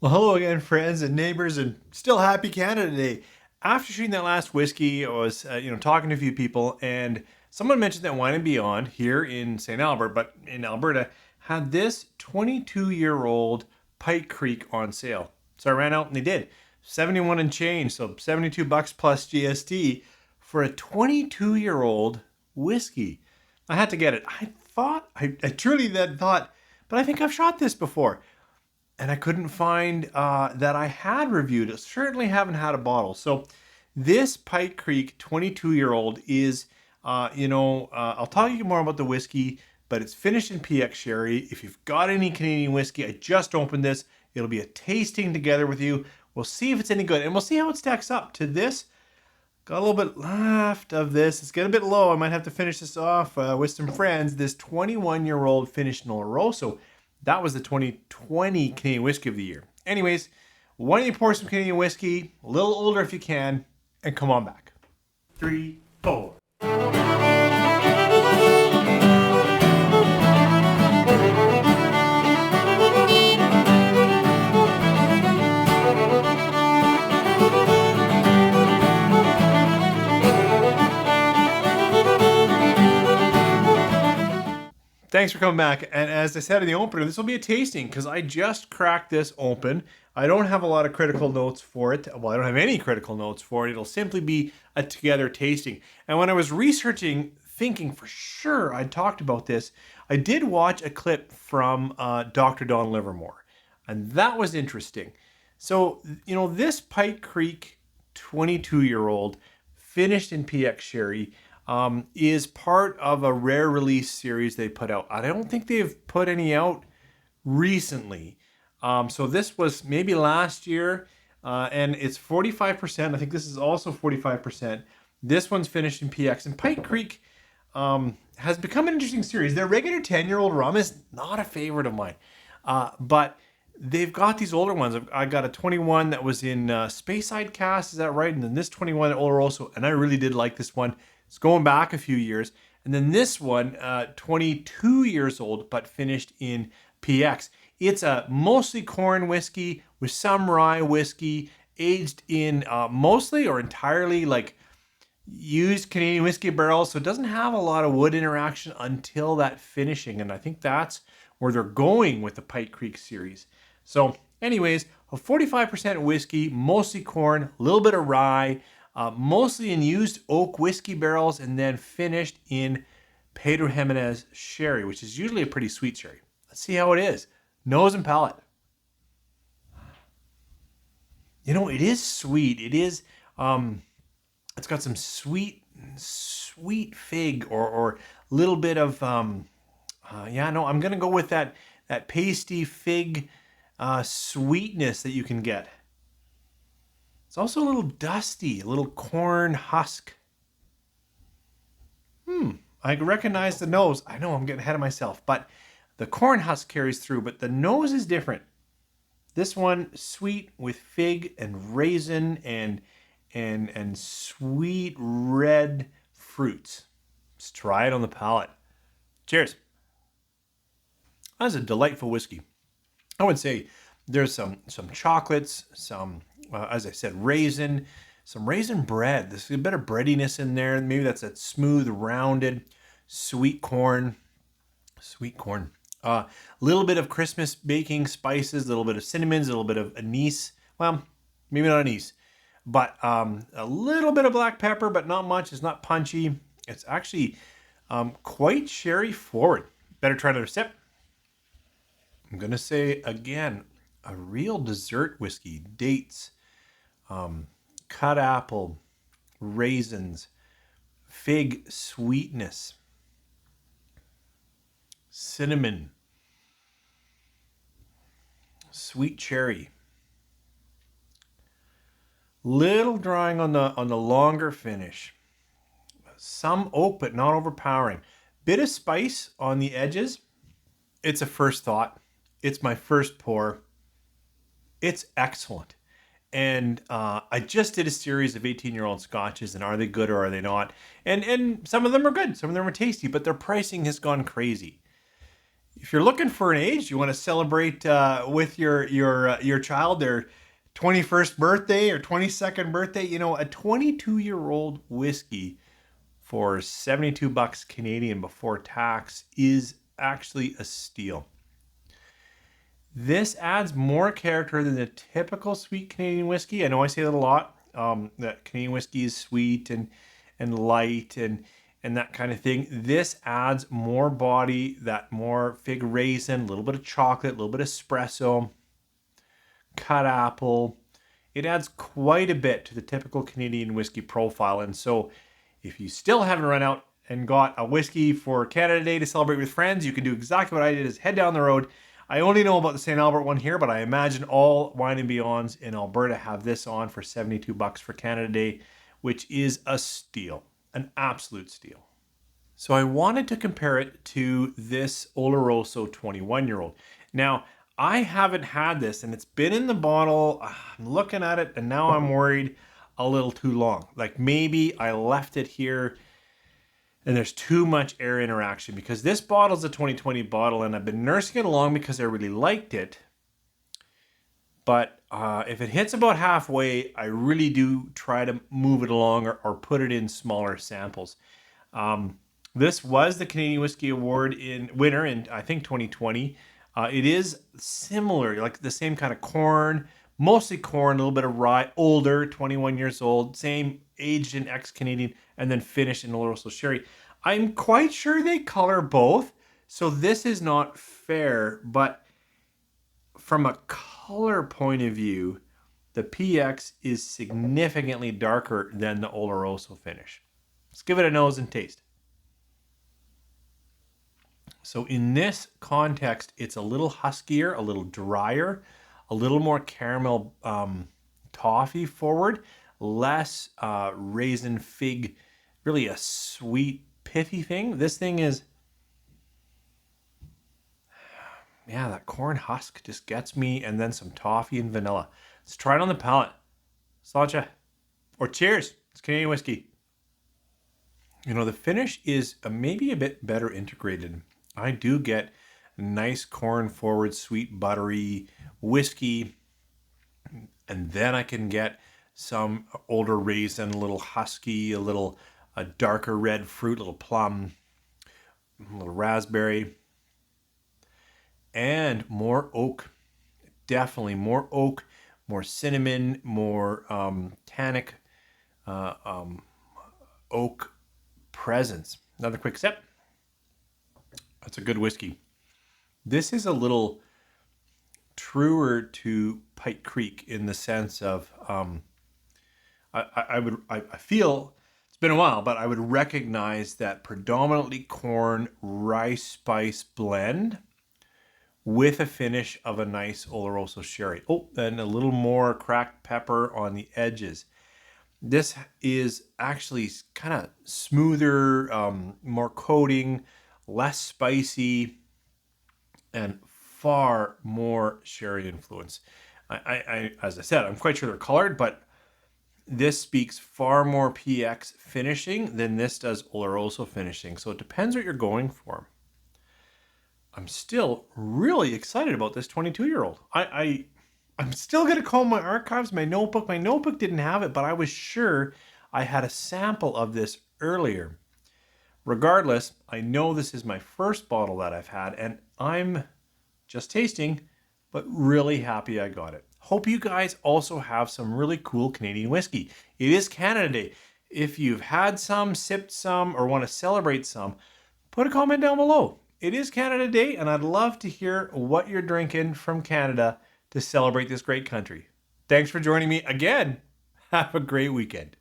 Well, hello again, friends and neighbors, and still happy Canada Day. After shooting that last whiskey, I was, talking to a few people, and someone mentioned that Wine and Beyond here in St. Albert, but in Alberta, had this 22-year-old Pike Creek on sale. So I ran out and they did 71 and change, so $72 plus GST for a 22-year-old whiskey. I had to get it. I truly then thought, but I think I've shot this before and I couldn't find that I had reviewed it. Certainly haven't had a bottle. So this Pike Creek 22-year-old is, I'll tell you more about the whiskey, but it's finished in PX sherry. If you've got any Canadian whiskey, I just opened this. It'll be a tasting together with you. We'll see if it's any good, and we'll see how it stacks up to this. Got a little bit left of this. It's getting a bit low. I might have to finish this off with some friends. This 21-year-old finished in Oloroso. That was the 2020 Canadian Whiskey of the Year. Anyways, why don't you pour some Canadian whiskey, a little older if you can, and come on back. 3, 4. Thanks for coming back. And as I said in the opener, this will be a tasting because I just cracked this open. I don't have a lot of critical notes for it. Well, I don't have any critical notes for it. It'll simply be a together tasting. And when I was researching, thinking for sure I talked about this, I did watch a clip from Dr. Don Livermore. And that was interesting. So, this Pike Creek 22-year-old finished in PX Sherry is part of a rare release series they put out. I don't think they've put any out recently. So this was maybe last year, and it's 45%. I think this is also 45%. This one's finished in PX. And Pike Creek has become an interesting series. Their regular 10-year-old rum is not a favorite of mine. But they've got these older ones. I got a 21 that was in Speyside Casks, is that right? And then this 21 at Oloroso, and I really did like this one. It's going back a few years. And then this one, 22 years old, but finished in PX. It's a mostly corn whiskey with some rye whiskey, aged in mostly or entirely like used Canadian whiskey barrels. So it doesn't have a lot of wood interaction until that finishing. And I think that's where they're going with the Pike Creek series. So anyways, a 45% whiskey, mostly corn, a little bit of rye, mostly in used oak whiskey barrels, and then finished in Pedro Jimenez sherry, which is usually a pretty sweet sherry. Let's see how it is. Nose and palate. It is sweet. It is, it's got some sweet fig or a little bit of, I'm going to go with that pasty fig sweetness that you can get. It's also a little dusty, a little corn husk. I recognize the nose. I know I'm getting ahead of myself, but the corn husk carries through, but the nose is different. This one, sweet with fig and raisin and sweet red fruits. Let's try it on the palate. Cheers. That's a delightful whiskey. I would say there's some chocolates, some as I said, some raisin bread. There's a bit of breadiness in there. Maybe that's that smooth, rounded, sweet corn. A little bit of Christmas baking spices, a little bit of cinnamons, a little bit of anise. Well, maybe not anise, but a little bit of black pepper, but not much. It's not punchy. It's actually quite sherry forward. Better try another sip. I'm going to say again, a real dessert whiskey. Dates, cut apple, raisins, fig sweetness, cinnamon, sweet cherry. Little drying on the longer finish. Some oak, but not overpowering. Bit of spice on the edges. It's a first thought. It's my first pour. It's excellent. And I just did a series of 18-year-old scotches, and are they good or are they not? And some of them are good. Some of them are tasty, but their pricing has gone crazy. If you're looking for an age, you want to celebrate with your child their 21st birthday or 22nd birthday, you know, a 22-year-old whiskey for 72 bucks Canadian before tax is actually a steal. This adds more character than the typical sweet Canadian whiskey. I know I say that a lot. That Canadian whiskey is sweet and light and that kind of thing. This adds more body, that more fig raisin, a little bit of chocolate, a little bit of espresso, cut apple. It adds quite a bit to the typical Canadian whiskey profile. And so if you still haven't run out and got a whiskey for Canada Day to celebrate with friends, you can do exactly what I did, is head down the road. I only know about the St. Albert one here, but I imagine all Wine and Beyonds in Alberta have this on for 72 bucks for Canada Day, which is a steal, an absolute steal. So I wanted to compare it to this Oloroso 21-year-old. Now, I haven't had this, and it's been in the bottle. I'm looking at it, and now I'm worried a little too long. Like maybe I left it here and there's too much air interaction, because this bottle's a 2020 bottle and I've been nursing it along because I really liked it. But if it hits about halfway, I really do try to move it along or put it in smaller samples. This was the Canadian Whiskey Award winner in, I think, 2020. It is similar, like the same kind of corn, mostly corn, a little bit of rye, older, 21 years old, same aged in ex-Canadian, and then finished in Oloroso Sherry. I'm quite sure they color both, so this is not fair, but from a color point of view, the PX is significantly darker than the Oloroso finish. Let's give it a nose and taste. So in this context, it's a little huskier, a little drier, a little more caramel toffee forward, less raisin fig, really a sweet, pithy thing. This thing is, yeah, that corn husk just gets me, and then some toffee and vanilla. Let's try it on the palate. Sláinte. Or cheers. It's Canadian whiskey. You know, the finish is maybe a bit better integrated. I do get nice corn forward, sweet, buttery whiskey. And then I can get some older raisin, a little husky, a darker red fruit, a little plum, a little raspberry, and more oak. Definitely more oak, more cinnamon, more tannic oak presence. Another quick sip. That's a good whiskey. This is a little truer to Pike Creek in the sense of I feel it's been a while, but I would recognize that predominantly corn rice spice blend with a finish of a nice Oloroso sherry. Oh, and a little more cracked pepper on the edges. This is actually kind of smoother, more coating, less spicy, and far more sherry influence. As I said, I'm quite sure they're colored, but this speaks far more PX finishing than this does Oloroso finishing. So it depends what you're going for. I'm still really excited about this 22-year-old. I'm still going to comb my archives, my notebook. My notebook didn't have it, but I was sure I had a sample of this earlier. Regardless, I know this is my first bottle that I've had, and I'm just tasting, but really happy I got it. Hope you guys also have some really cool Canadian whiskey. It is Canada Day. If you've had some, sipped some, or want to celebrate some, put a comment down below. It is Canada Day, and I'd love to hear what you're drinking from Canada to celebrate this great country. Thanks for joining me again. Have a great weekend.